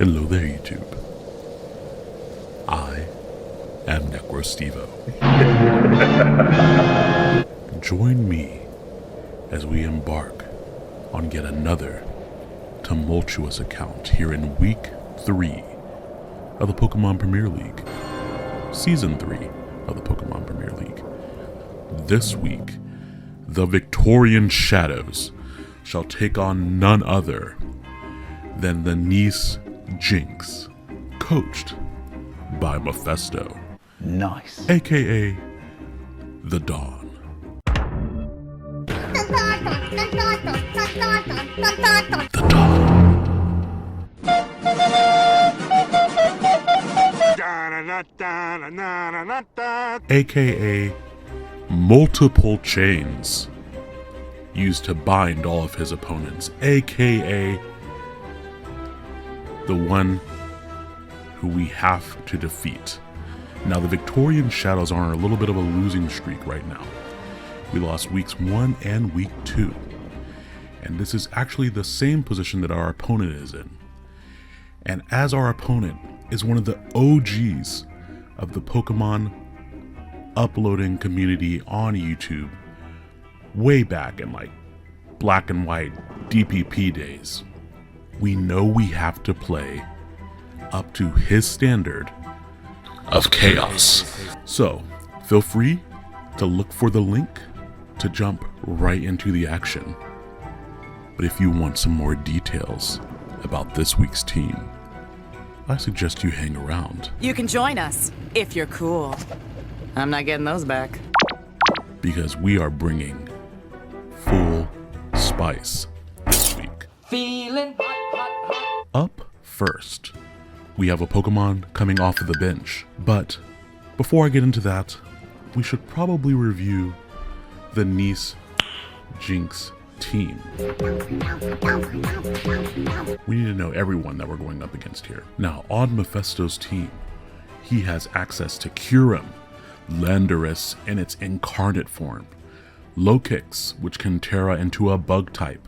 Hello there, YouTube. I am Necrostevo. Join me as we embark on yet another tumultuous account here in Week 3 of the Pokemon Premier League. Season 3 of the Pokemon Premier League. This week, the Victorian Shadows shall take on none other than the niece Jynx, coached by Mephisto. Nice. AKA the Dawn. The Dawn. AKA multiple chains used to bind all of his opponents, aka the one who we have to defeat. Now, the Victorian Shadows are on a little bit of a losing streak right now. We lost weeks 1 and week 2, and this is actually the same position that our opponent is in. And as our opponent is one of the OGs of the Pokemon uploading community on YouTube, way back in like black and white DPP days, we know we have to play up to his standard of chaos. So feel free to look for the link to jump right into the action. But if you want some more details about this week's team, I suggest you hang around. You can join us if you're cool. I'm not getting those back. Because we are bringing full spice this week. Feeling hot. Up first, we have a Pokemon coming off of the bench. But before I get into that, we should probably review the niece Jynx team. We need to know everyone that we're going up against here. Now, on Mephisto's team, he has access to Kyurem, Landorus in its incarnate form, Lokix, which can Terra into a bug type,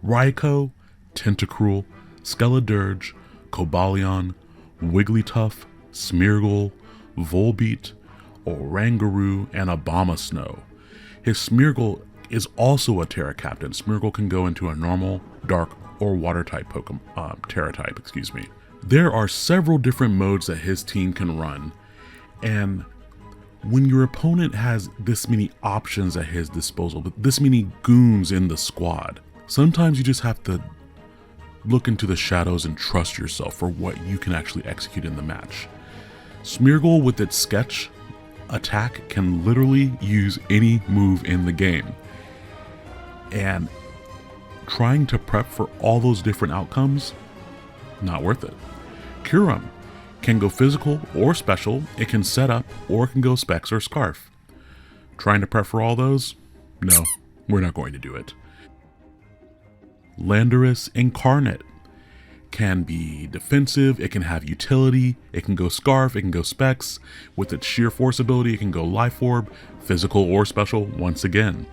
Raikou, Tentacruel, Skeledirge, Cobalion, Wigglytuff, Smeargle, Volbeat, Oranguru, and Abomasnow. His Smeargle is also a Terra Captain. Smeargle can go into a normal, dark, or water type Pokemon, Terra type, excuse me. There are several different modes that his team can run, and when your opponent has this many options at his disposal, but this many goons in the squad, sometimes you just have to look into the shadows and trust yourself for what you can actually execute in the match. Smeargle with its sketch attack can literally use any move in the game. And trying to prep for all those different outcomes, not worth it. Kyurem can go physical or special, it can set up, or it can go specs or scarf. Trying to prep for all those? No, we're not going to do it. Landorus Incarnate can be defensive, it can have utility, it can go scarf, it can go specs. With its sheer force ability, it can go life orb, physical or special once again.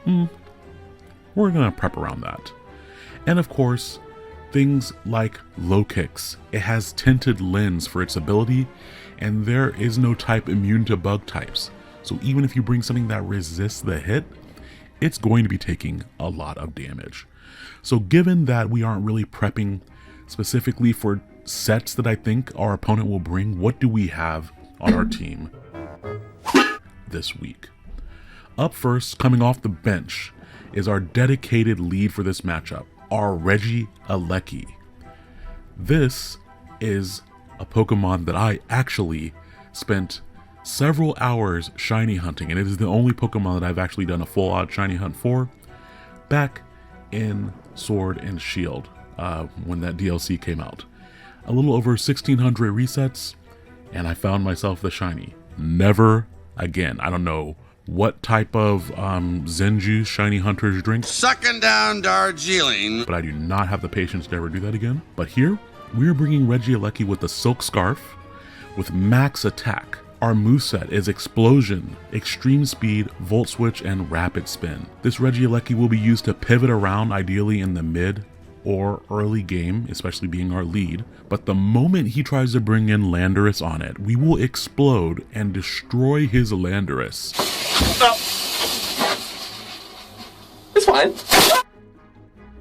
We're gonna prep around that. And of course, things like Lokix. It has tinted lens for its ability, and there is no type immune to bug types. So even if you bring something that resists the hit, it's going to be taking a lot of damage. So given that we aren't really prepping specifically for sets that I think our opponent will bring, what do we have on our team this week? Up first, coming off the bench, is our dedicated lead for this matchup, our Regieleki. This is a Pokemon that I actually spent several hours shiny hunting, and it is the only Pokemon that I've actually done a full out shiny hunt for back in Sword and Shield when that DLC came out. A little over 1600 resets, and I found myself the shiny. Never again. I don't know what type of Zen juice shiny hunters drink. Sucking down Darjeeling. But I do not have the patience to ever do that again. But here, we're bringing Regieleki with the Silk Scarf, with max attack. Our moveset is Explosion, Extreme Speed, Volt Switch, and Rapid Spin. This Regieleki will be used to pivot around, ideally in the mid or early game, especially being our lead. But the moment he tries to bring in Landorus on it, we will explode and destroy his Landorus. It's fine.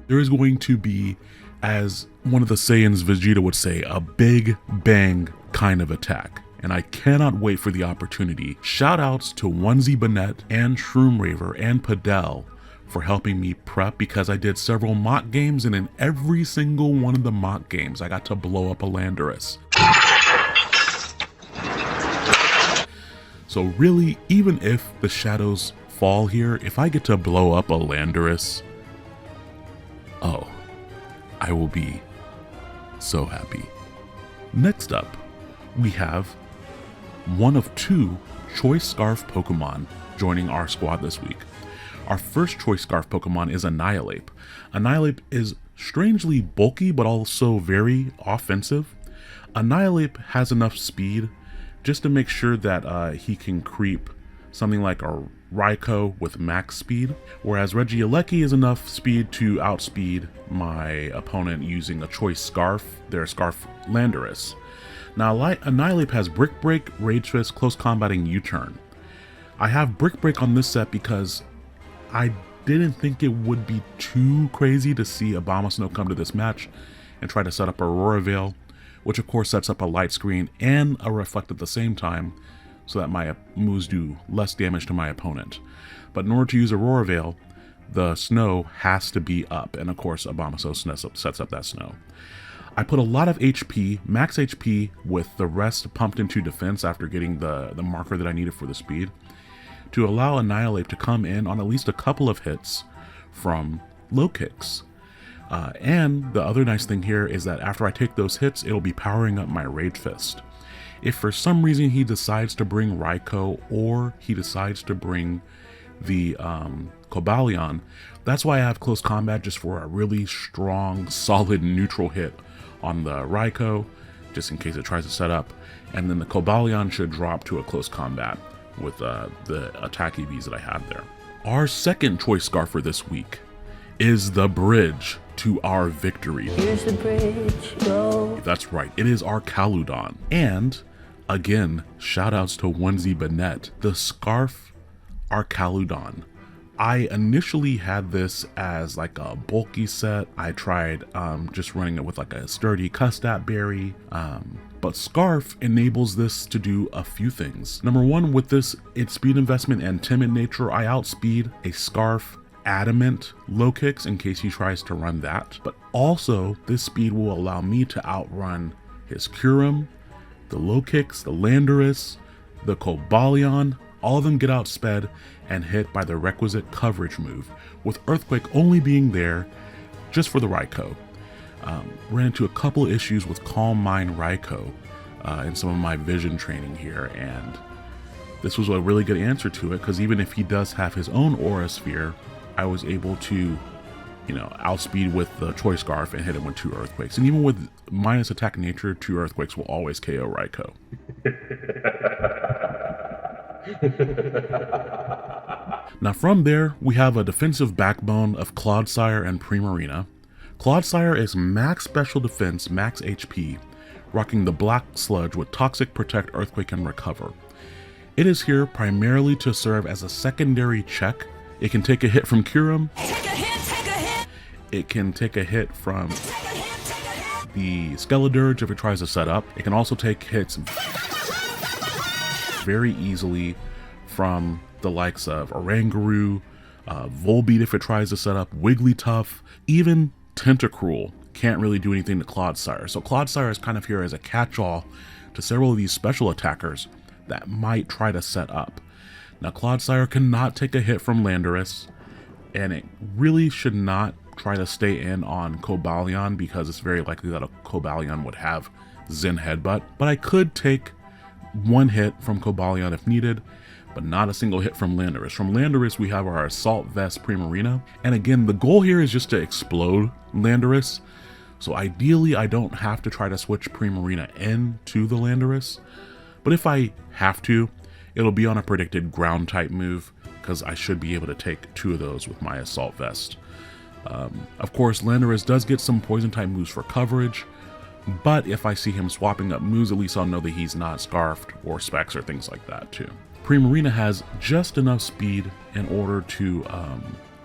There is going to be, as one of the Saiyans Vegeta would say, a big bang kind of attack. And I cannot wait for the opportunity. Shoutouts to Onesie Bonnet and Shroom Raver and Padel for helping me prep, because I did several mock games, and in every single one of the mock games I got to blow up a Landorus. So really, even if the shadows fall here, if I get to blow up a Landorus, oh, I will be so happy. Next up, we have one of 2 Choice Scarf Pokemon joining our squad this week. Our first Choice Scarf Pokemon is Annihilape. Annihilape is strangely bulky, but also very offensive. Annihilape has enough speed just to make sure that he can creep something like a Raikou with max speed, whereas Regieleki is enough speed to outspeed my opponent using a Choice Scarf, their Scarf Landorus. Now, Annihilape has Brick Break, Rage Fist, Close Combat, and U-Turn. I have Brick Break on this set because I didn't think it would be too crazy to see Abomasnow come to this match and try to set up Aurora Veil, which of course sets up a light screen and a reflect at the same time, so that my moves do less damage to my opponent. But in order to use Aurora Veil, the snow has to be up, and of course Abomasnow sets up that snow. I put a lot of HP, max HP, with the rest pumped into defense after getting the marker that I needed for the speed, to allow Annihilape to come in on at least a couple of hits from low kicks. And the other nice thing here is that after I take those hits, it'll be powering up my Rage Fist. If for some reason he decides to bring Raikou, or he decides to bring the Cobalion, that's why I have Close Combat, just for a really strong, solid neutral hit on the Raikou, just in case it tries to set up. And then the Cobalion should drop to a Close Combat with the attack EVs that I have there. Our second Choice Scarfer this week is the bridge to our victory. Here's the bridge, go. That's right, it is our Caludon. And again, shoutouts to Onesie Bonnet, the Scarf Arcaludon. I initially had this as like a bulky set. I tried just running it with like a sturdy Custap Berry, but Scarf enables this to do a few things. Number one, with this, its speed investment and timid nature, I outspeed a Scarf Adamant low kicks in case he tries to run that. But also, this speed will allow me to outrun his Kyurem, the low kicks, the Landorus, the Cobalion. All of them get outsped and hit by the requisite coverage move, with Earthquake only being there just for the Raikou. Ran into a couple issues with Calm Mind Raikou in some of my vision training here, and this was a really good answer to it, because even if he does have his own Aura Sphere, I was able to, outspeed with the Choice Scarf and hit him with 2 Earthquakes. And even with minus attack nature, 2 Earthquakes will always KO Raikou. Now from there, we have a defensive backbone of Clodsire and Primarina. Clodsire is max special defense, max HP, rocking the Black Sludge with Toxic, Protect, Earthquake, and Recover. It is here primarily to serve as a secondary check. It can take a hit from Kyurem. It can take a hit from the Skeledirge if it tries to set up. It can also take hits very easily from the likes of Oranguru, Volbeat if it tries to set up, Wigglytuff, even Tentacruel can't really do anything to Clodsire. So Clodsire is kind of here as a catch-all to several of these special attackers that might try to set up. Now Clodsire cannot take a hit from Landorus, and it really should not try to stay in on Cobalion, because it's very likely that a Cobalion would have Zen Headbutt. But I could take one hit from Cobalion if needed, but not a single hit from Landorus. From Landorus, we have our Assault Vest Primarina. And again, the goal here is just to explode Landorus. So ideally, I don't have to try to switch Primarina into the Landorus. But if I have to, it'll be on a predicted ground type move, because I should be able to take 2 of those with my Assault Vest. Of course, Landorus does get some poison type moves for coverage, but if I see him swapping up moves, at least I'll know that he's not scarfed or specs or things like that too. Primarina has just enough speed in order to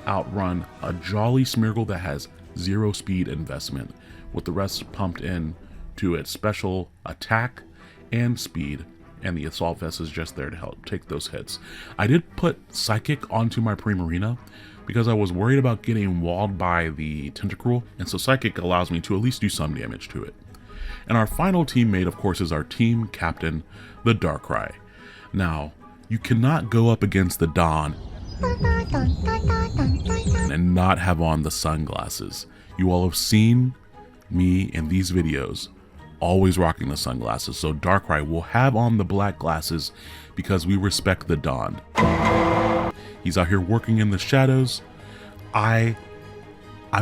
outrun a Jolly Smeargle that has 0 speed investment, with the rest pumped in to its special attack and speed, and the Assault Vest is just there to help take those hits. I did put Psychic onto my Primarina because I was worried about getting walled by the Tentacruel, and so Psychic allows me to at least do some damage to it. And our final teammate, of course, is our team captain, the Darkrai. Now, you cannot go up against the Dawn and not have on the sunglasses. You all have seen me in these videos always rocking the sunglasses, so Darkrai will have on the black glasses because we respect the Dawn. He's out here working in the shadows. I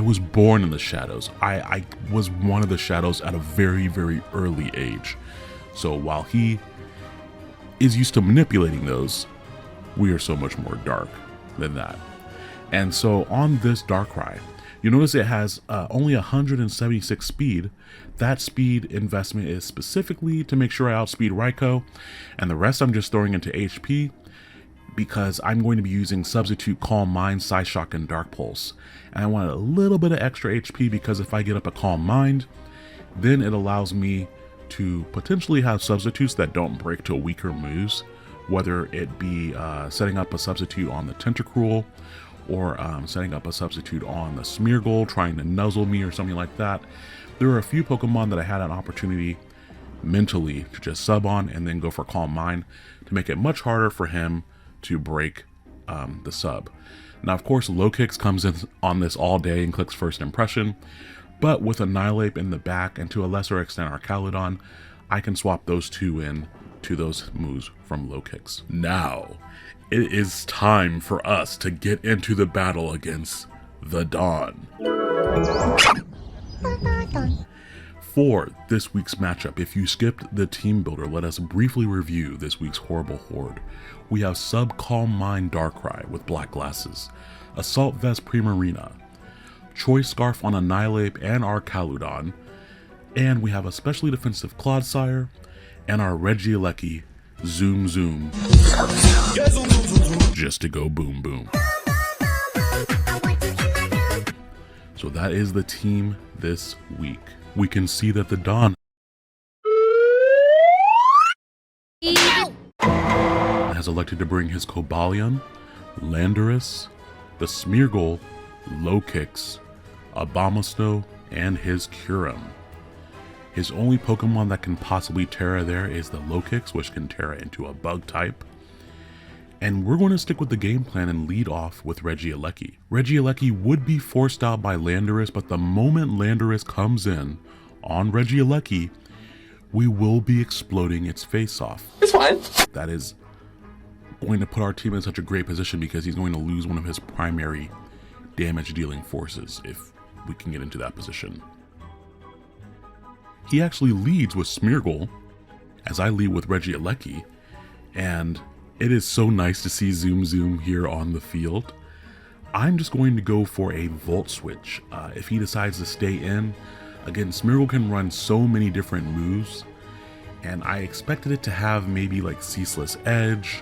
was born in the shadows. I was one of the shadows at a very, very early age. So while he is used to manipulating those, we are so much more dark than that. And so on this Darkrai, you notice it has only 176 speed. That speed investment is specifically to make sure I outspeed Raikou, and the rest I'm just throwing into HP because I'm going to be using Substitute, Calm Mind, Psyshock, and Dark Pulse. And I want a little bit of extra HP because if I get up a Calm Mind, then it allows me to potentially have substitutes that don't break to weaker moves, whether it be setting up a substitute on the Tentacruel, or setting up a substitute on the Smeargle, trying to nuzzle me or something like that. There are a few Pokemon that I had an opportunity mentally to just sub on and then go for Calm Mind to make it much harder for him to break the sub. Now, of course, Low Kicks comes in on this all day and clicks first impression, but with Annihilate in the back and to a lesser extent Archaludon, I can swap those two in to those moves from Low Kicks. Now, it is time for us to get into the battle against the Dawn. For this week's matchup, if you skipped the team builder, let us briefly review this week's horrible horde. We have Sub Calm Mind Darkrai with black glasses, Assault Vest Primarina, Choice Scarf on Annihilate and Archaludon, and we have a specially defensive Clodsire, and our Regieleki Zoom Zoom, just to go boom boom. So that is the team this week. We can see that the Dawn has elected to bring his Cobalion, Landorus, the Smeargle, Low Kicks, Abomasnow, and his Kyurem. His only Pokemon that can possibly Terra there is the Low Kicks, which can Terra into a bug type. And we're going to stick with the game plan and lead off with Regieleki. Regieleki would be forced out by Landorus, but the moment Landorus comes in on Regieleki, we will be exploding its face off. It's fine. That is going to put our team in such a great position because he's going to lose one of his primary damage dealing forces if we can get into that position. He actually leads with Smeargle, as I lead with Regieleki, and it is so nice to see Zoom Zoom here on the field. I'm just going to go for a Volt Switch. If he decides to stay in, again, Smeargle can run so many different moves, and I expected it to have maybe like Ceaseless Edge,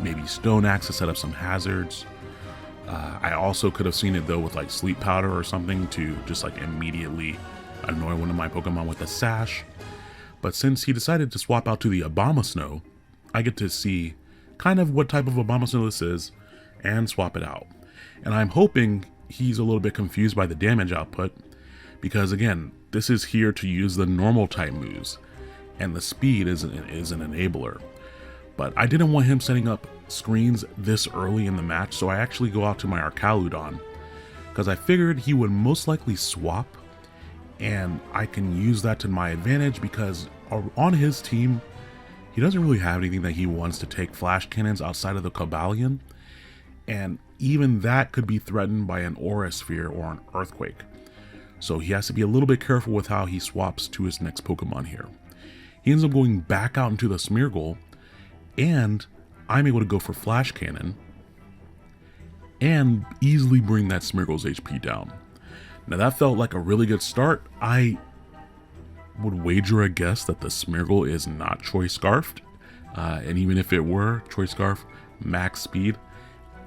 maybe Stone Axe to set up some hazards. I also could have seen it though with like Sleep Powder or something to just like immediately annoy one of my Pokemon with a Sash. But since he decided to swap out to the Abomasnow, I get to see kind of what type of Abomasnow this is and swap it out. And I'm hoping he's a little bit confused by the damage output because again, this is here to use the normal type moves and the speed is an enabler. But I didn't want him setting up screens this early in the match, so I actually go out to my Archaludon because I figured he would most likely swap and I can use that to my advantage because on his team, he doesn't really have anything that he wants to take flash cannons outside of the Cobalion, and even that could be threatened by an Aura Sphere or an Earthquake. So he has to be a little bit careful with how he swaps to his next Pokemon here. He ends up going back out into the Smeargle, and I'm able to go for Flash Cannon, and easily bring that Smeargle's HP down. Now that felt like a really good start. I would wager a guess that the Smeargle is not Choice Scarfed, and even if it were Choice Scarf max speed,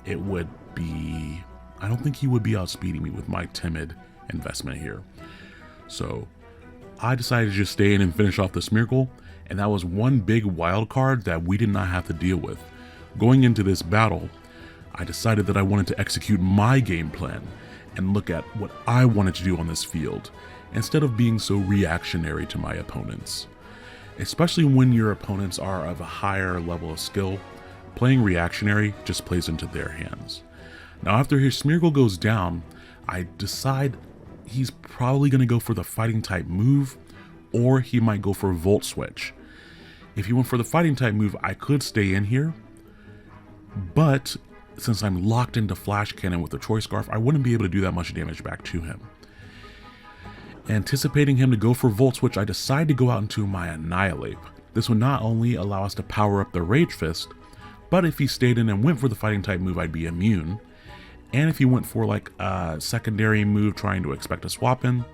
it would be, I don't think he would be outspeeding me with my timid investment here. So I decided to just stay in and finish off the Smeargle, and that was one big wild card that we did not have to deal with. Going into this battle, I decided that I wanted to execute my game plan and look at what I wanted to do on this field, instead of being so reactionary to my opponents. Especially when your opponents are of a higher level of skill, playing reactionary just plays into their hands. Now after his Smeargle goes down, I decide he's probably going to go for the fighting type move, or he might go for Volt Switch. If he went for the fighting type move, I could stay in here, but since I'm locked into Flash Cannon with the Choice Scarf, I wouldn't be able to do that much damage back to him. Anticipating him to go for Volt Switch, I decide to go out into my Annihilate. This would not only allow us to power up the Rage Fist, but if he stayed in and went for the fighting type move, I'd be immune. And if he went for like a secondary move trying to expect a swap in,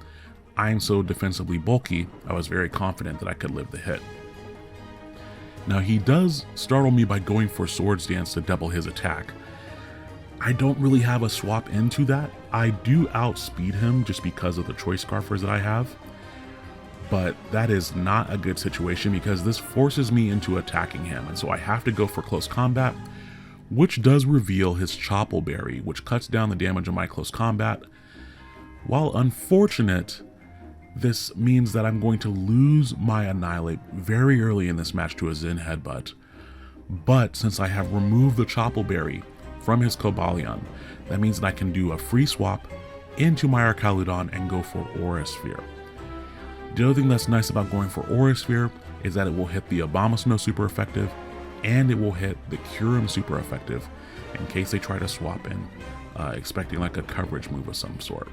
I'm so defensively bulky, I was very confident that I could live the hit. Now he does startle me by going for Swords Dance to double his attack. I don't really have a swap into that. I do outspeed him just because of the Choice Scarfers that I have, but that is not a good situation because this forces me into attacking him, and so I have to go for close combat, which does reveal his Choppleberry, which cuts down the damage of my close combat. While unfortunate, this means that I'm going to lose my Annihilate very early in this match to a Zen Headbutt, but since I have removed the Choppleberry from his Cobalion, that means that I can do a free swap into my Archaludon and go for Aura Sphere. The other thing that's nice about going for Aura Sphere is that it will hit the Abomasnow super effective, and it will hit the Kyurem super effective in case they try to swap in, expecting like a coverage move of some sort.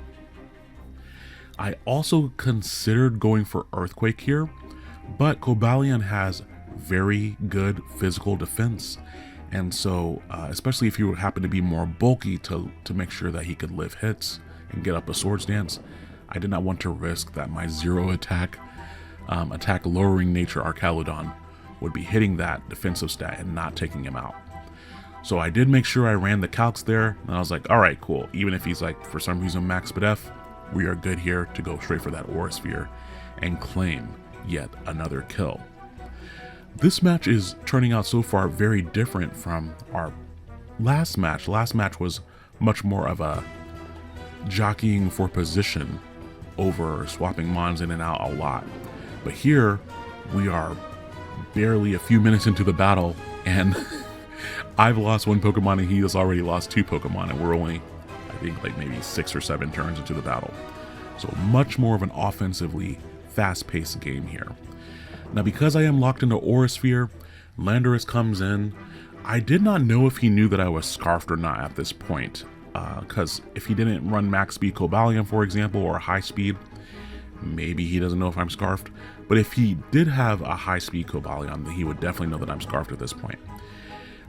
I also considered going for Earthquake here, but Cobalion has very good physical defense, and so especially if you happen to be more bulky to make sure that he could live hits and get up a Swords Dance, I did not want to risk that my zero attack lowering nature Archaludon would be hitting that defensive stat and not taking him out. So I did make sure I ran the calcs there, and I was like, alright, cool. Even if he's like, for some reason, max BDF, we are good here to go straight for that Aura Sphere and claim yet another kill. This match is turning out so far very different from our last match. Last match was much more of a jockeying for position over swapping mons in and out a lot. But here, we are barely a few minutes into the battle, and I've lost one Pokemon and he has already lost two Pokemon, and we're only, I think, like maybe 6 or 7 turns into the battle. So much more of an offensively fast-paced game here. Now because I am locked into Aura Sphere, Landorus comes in. I did not know if he knew that I was Scarfed or not at this point, because if he didn't run max speed Cobalion, for example, or high speed, maybe he doesn't know if I'm Scarfed. But if he did have a high speed Cobalion, then he would definitely know that I'm Scarfed at this point.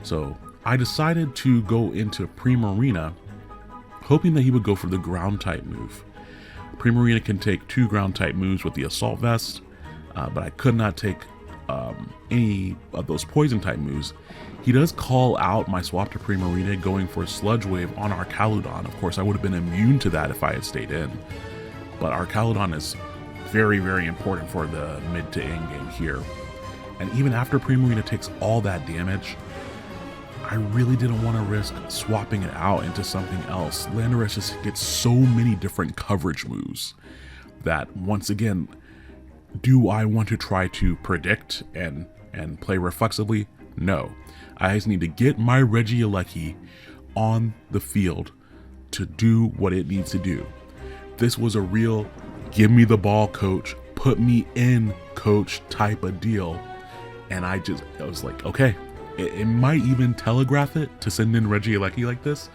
So I decided to go into Primarina, hoping that he would go for the ground type move. Primarina can take 2 ground type moves with the Assault Vest, but I could not take any of those poison type moves. He does call out my swap to Primarina going for Sludge Wave on Archaludon. Of course, I would have been immune to that if I had stayed in, but Archaludon is very, very important for the mid to end game here. And even after Primarina takes all that damage, I really didn't want to risk swapping it out into something else. Landorus just gets so many different coverage moves that, once again, do I want to try to predict and play reflexively? No. I just need to get my Regieleki on the field to do what it needs to do. This was a real give me the ball, coach, put me in, coach type of deal. And I was like, okay, it might even telegraph it to send in Regieleki like this,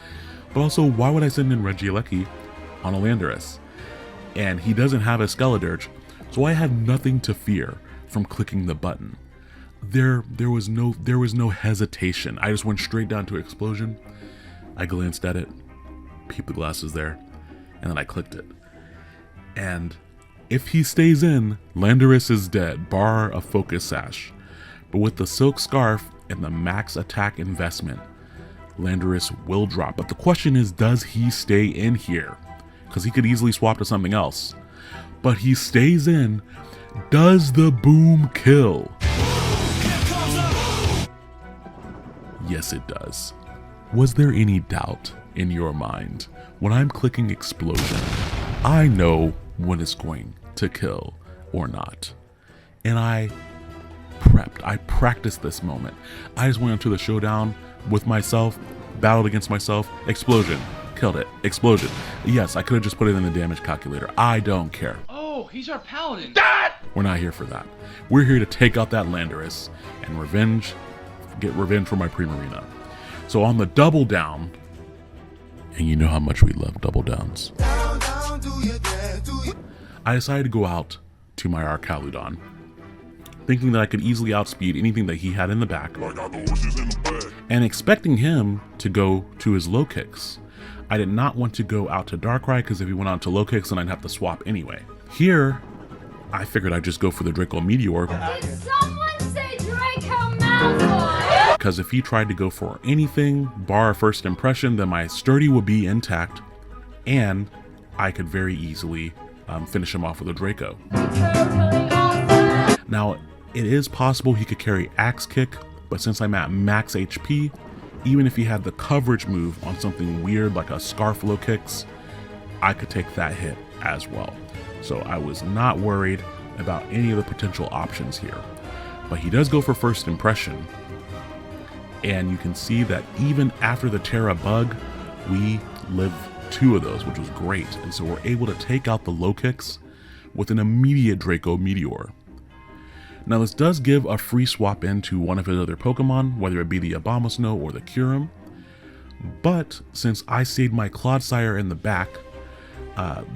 but also why would I send in Regieleki on a Landorus? And he doesn't have a Skeledirge, so I had nothing to fear from clicking the button. There was no hesitation. I just went straight down to Explosion. I glanced at it, peeped the glasses there, and then I clicked it. And if he stays in, Landorus is dead, bar a focus sash. But with the silk scarf and the max attack investment, Landorus will drop. But the question is, does he stay in here? Because he could easily swap to something else. But he stays in. Does the boom kill? Yes, it does. Was there any doubt in your mind? When I'm clicking explosion, I know when it's going to kill or not. And I prepped. I practiced this moment. I just went into the showdown with myself, battled against myself, explosion, killed it, explosion. Yes, I could have just put it in the damage calculator. I don't care. Oh, he's our paladin. We're not here for that. We're here to take out that Landorus and get revenge for my Primarina. So on the double down, and you know how much we love double downs, I decided to go out to my Arcaludon, thinking that I could easily outspeed anything that he had in the back, and expecting him to go to his low kicks. I did not want to go out to Darkrai, because if he went out to low kicks, then I'd have to swap anyway. Here, I figured I'd just go for the Draco Meteor. Did someone say Draco Malfoy? Because if he tried to go for anything, bar a first impression, then my sturdy would be intact, and I could very easily finish him off with a Draco. Totally awesome. Now, it is possible he could carry Axe Kick, but since I'm at max HP, even if he had the coverage move on something weird like a Scarf Low Kicks, I could take that hit as well. So I was not worried about any of the potential options here. But he does go for first impression, and you can see that even after the Terra bug, we live 2 of those, which was great. And so we're able to take out the low kicks with an immediate Draco Meteor. Now this does give a free swap into one of his other Pokemon, whether it be the Abomasnow or the Kyurem. But since I saved my Clodsire in the back,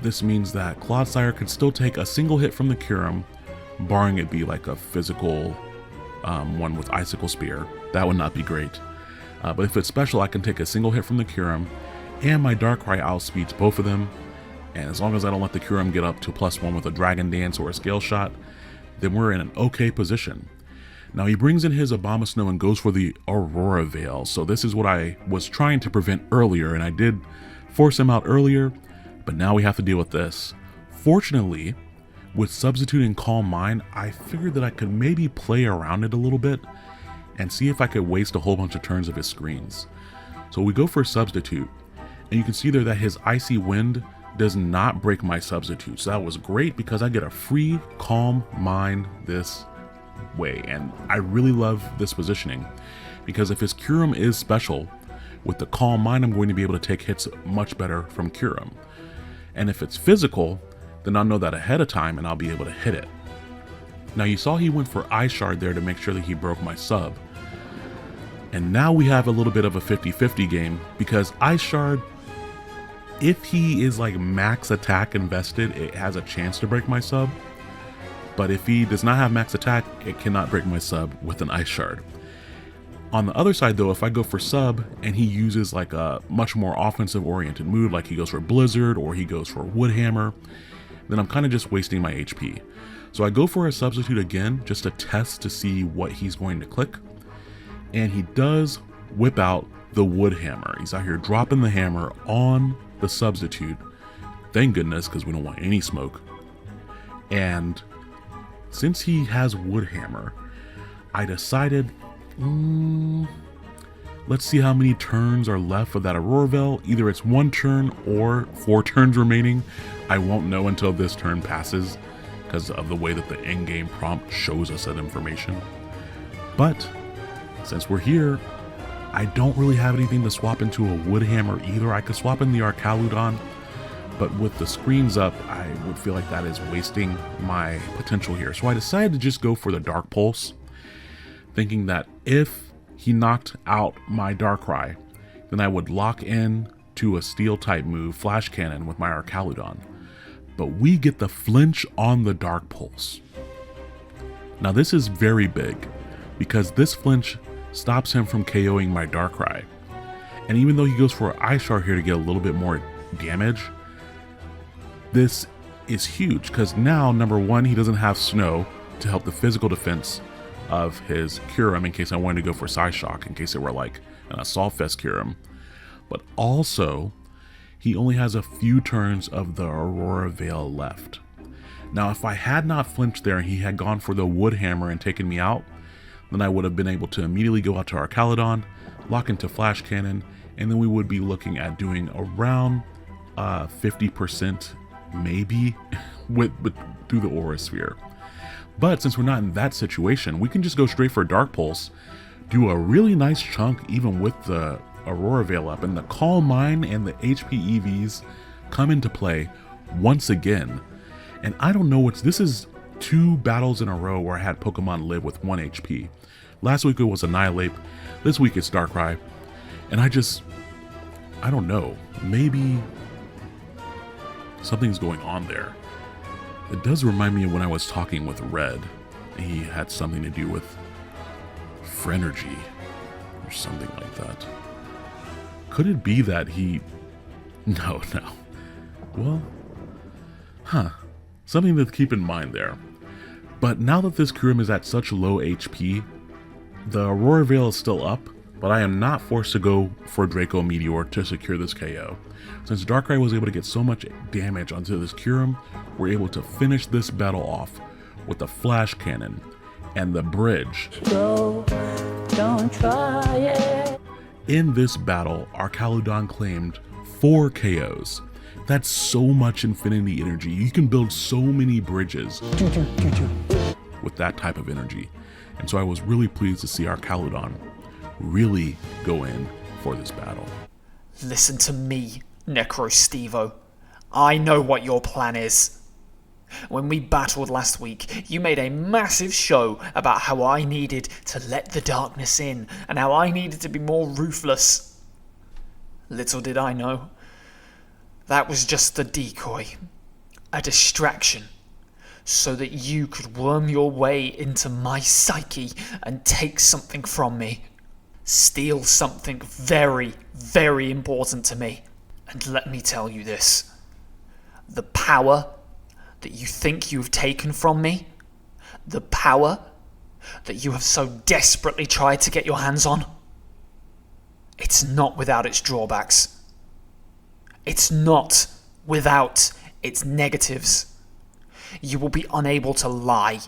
this means that Clodsire could still take a single hit from the Kyurem, barring it be like a physical one with Icicle Spear. That would not be great. But if it's special, I can take a single hit from the Kyurem, and my Darkrai outspeeds both of them. And as long as I don't let the Kyurem get up to +1 with a Dragon Dance or a Scale Shot, then we're in an okay position. Now he brings in his Abomasnow and goes for the Aurora Veil. So this is what I was trying to prevent earlier, and I did force him out earlier, but now we have to deal with this. Fortunately, with substituting Calm Mind, I figured that I could maybe play around it a little bit and see if I could waste a whole bunch of turns of his screens. So we go for Substitute, and you can see there that his Icy Wind does not break my Substitute. So that was great because I get a free Calm Mind this way, and I really love this positioning because if his Kyurem is special, with the Calm Mind I'm going to be able to take hits much better from Kyurem. And if it's physical, then I'll know that ahead of time and I'll be able to hit it. Now you saw he went for Ice Shard there to make sure that he broke my sub. And now we have a little bit of a 50-50 game because Ice Shard, if he is like max attack invested, it has a chance to break my sub. But if he does not have max attack, it cannot break my sub with an Ice Shard. On the other side though, if I go for sub and he uses like a much more offensive oriented move, like he goes for Blizzard or he goes for Wood Hammer, then I'm kind of just wasting my HP. So I go for a substitute again, just to test to see what he's going to click. And he does whip out the Wood Hammer. He's out here dropping the hammer on the substitute. Thank goodness, because we don't want any smoke. And since he has Wood Hammer, I decided, let's see how many turns are left of that Aurora Veil. Either it's 1 turn or 4 turns remaining. I won't know until this turn passes because of the way that the in-game prompt shows us that information. But since we're here, I don't really have anything to swap into a Wood Hammer either. I could swap in the Arcaludon, but with the screens up, I would feel like that is wasting my potential here. So I decided to just go for the Dark Pulse, thinking that if he knocked out my Darkrai, then I would lock in to a Steel type move, Flash Cannon, with my Arcaludon. But we get the flinch on the Dark Pulse. Now this is very big, because this flinch stops him from KOing my Darkrai. And even though he goes for an Ice Shard here to get a little bit more damage, this is huge because now, number one, he doesn't have Snow to help the physical defense of his Kyurem in case I wanted to go for Psyshock, in case it were like an Assault Fest Kyurem. But also, he only has a few turns of the Aurora Veil left. Now, if I had not flinched there and he had gone for the Wood Hammer and taken me out, then I would have been able to immediately go out to Archaludon, lock into Flash Cannon, and then we would be looking at doing around 50% maybe with through the Aura Sphere. But since we're not in that situation, we can just go straight for Dark Pulse, do a really nice chunk even with the Aurora Veil up, and the Calm Mind and the HP EVs come into play once again. And I don't know this is 2 battles in a row where I had Pokemon live with 1 HP. Last week it was Annihilate, this week it's Darkrai, and I don't know, maybe something's going on there. It does remind me of when I was talking with Red. He had something to do with Phrenergy or something like that. Could it be that he... No. Well, something to keep in mind there. But now that this Kyurem is at such low HP, the Aurora Veil is still up, but I am not forced to go for Draco Meteor to secure this KO. Since Darkrai was able to get so much damage onto this Kyurem, we're able to finish this battle off with the Flash Cannon and the Bridge. Don't try it. In this battle, Archaludon claimed 4 KOs. That's so much infinity energy. You can build so many bridges with that type of energy. And so I was really pleased to see Archaludon really go in for this battle. Listen to me, Necrostevo. I know what your plan is. When we battled last week, you made a massive show about how I needed to let the darkness in and how I needed to be more ruthless. Little did I know, that was just a decoy, a distraction, so that you could worm your way into my psyche and take something from me. Steal something very, very important to me. And let me tell you this. The power that you think you've taken from me, the power that you have so desperately tried to get your hands on, it's not without its drawbacks. It's not without its negatives. You will be unable to lie.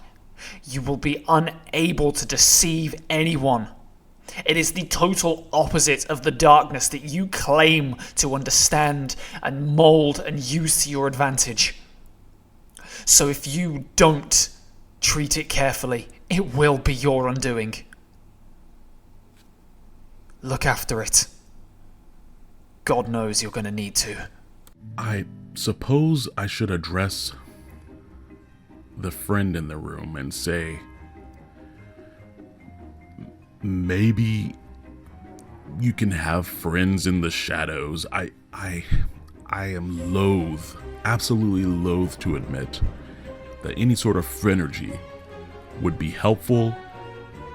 You will be unable to deceive anyone. It is the total opposite of the darkness that you claim to understand and mold and use to your advantage. So if you don't treat it carefully, it will be your undoing. Look after it. God knows you're going to need to. I suppose I should address the friend in the room and say, maybe you can have friends in the shadows. I am loath, absolutely loath to admit that any sort of Phrenergy would be helpful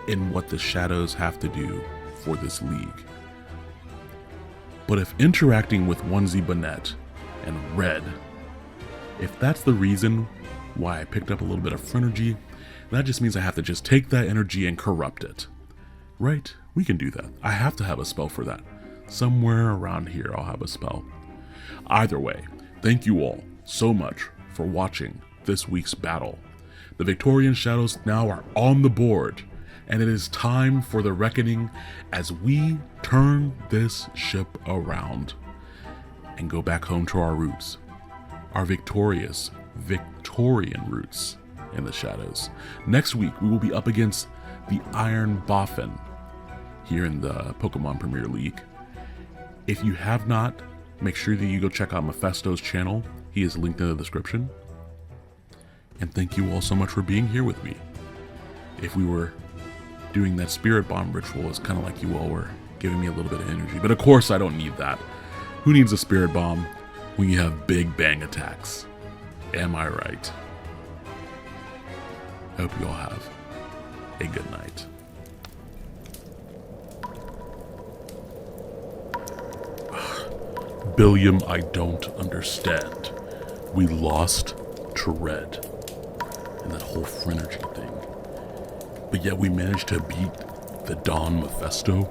in what the shadows have to do for this league. But if interacting with Onesie Bonnet and Red, if that's the reason why I picked up a little bit of Phrenergy, that just means I have to just take that energy and corrupt it. Right? We can do that. I have to have a spell for that. Somewhere around here I'll have a spell. Either way, thank you all so much for watching this week's battle. The Victorian shadows now are on the board, and it is time for the reckoning as we turn this ship around and go back home to our roots, our victorious Victorian roots in the shadows. Next week, we will be up against the Iron Boffin here in the Pokemon Premier League. If you have not, make sure that you go check out Mephisto's channel. He is linked in the description. And thank you all so much for being here with me. If we were doing that Spirit Bomb ritual, it's kind of like you all were giving me a little bit of energy. But of course I don't need that. Who needs a Spirit Bomb when you have big bang attacks? Am I right? Hope you all have a good night. Billiam, I don't understand. We lost to Red and that whole Phrenergy thing. But yet we managed to beat the Dawn Mephisto.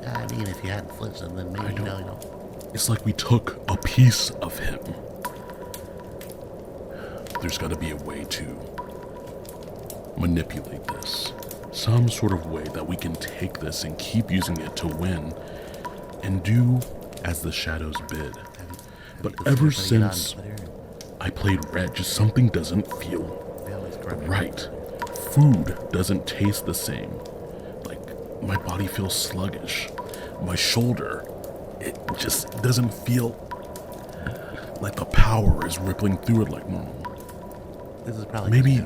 I mean, if you hadn't flipped them, then maybe, you know. It's like we took a piece of him. There's got to be a way to manipulate this. Some sort of way that we can take this and keep using it to win and do as the shadows bid. But ever since I played Red, just something doesn't feel right. Food doesn't taste the same. Like, my body feels sluggish. My shoulder, it just doesn't feel like the power is rippling through it like normal. This is probably maybe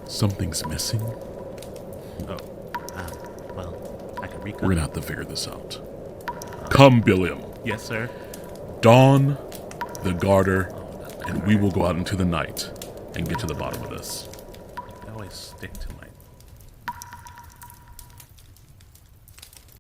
something's missing. Oh, well, I can recook. We're gonna have to figure this out. Come, Billiam. Yes, sir. Don the Garter, and we will go out into the night and get to the bottom of this. I always stick to my